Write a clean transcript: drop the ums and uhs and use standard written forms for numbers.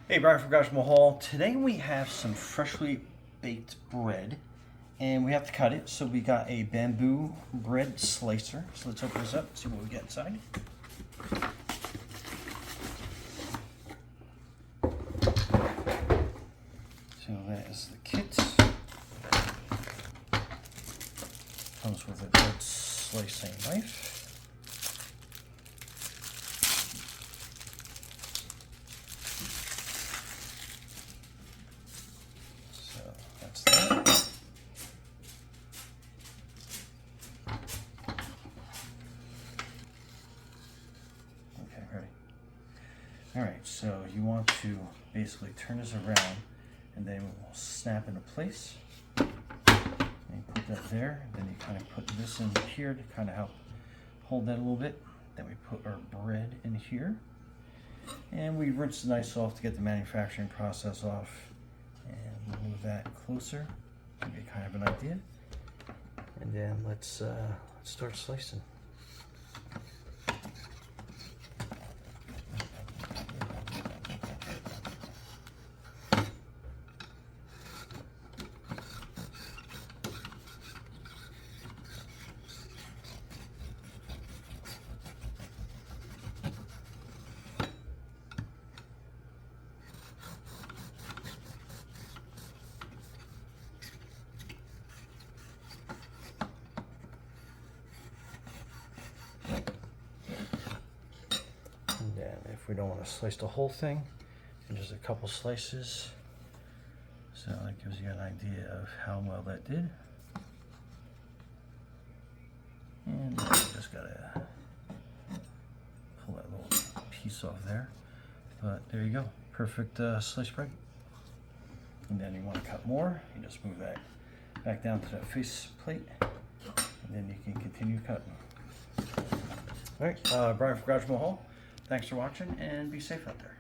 Hey, Brian from Garage Mahal. Today we have some freshly baked bread and we have to cut it. So we got a bamboo bread slicer. So let's open this up and see what we get inside. So that is the kit. Comes with a bread slicing knife. That's that. Okay, ready. All right, so you want to basically turn this around and then we'll snap into place. And you put that there, then you kind of put this in here to kind of help hold that a little bit. Then we put our bread in here. And we rinse the knife off to get the manufacturing process off. And move that closer to get kind of an idea. And then let's start slicing. If we don't want to slice the whole thing, and just a couple slices, so that gives you an idea of how well that did. And you just gotta pull that little piece off there. But there you go, perfect sliced bread. And then you want to cut more, you just move that back down to that face plate, and then you can continue cutting. All right, Brian from Garage Mahal. Thanks for watching and be safe out there.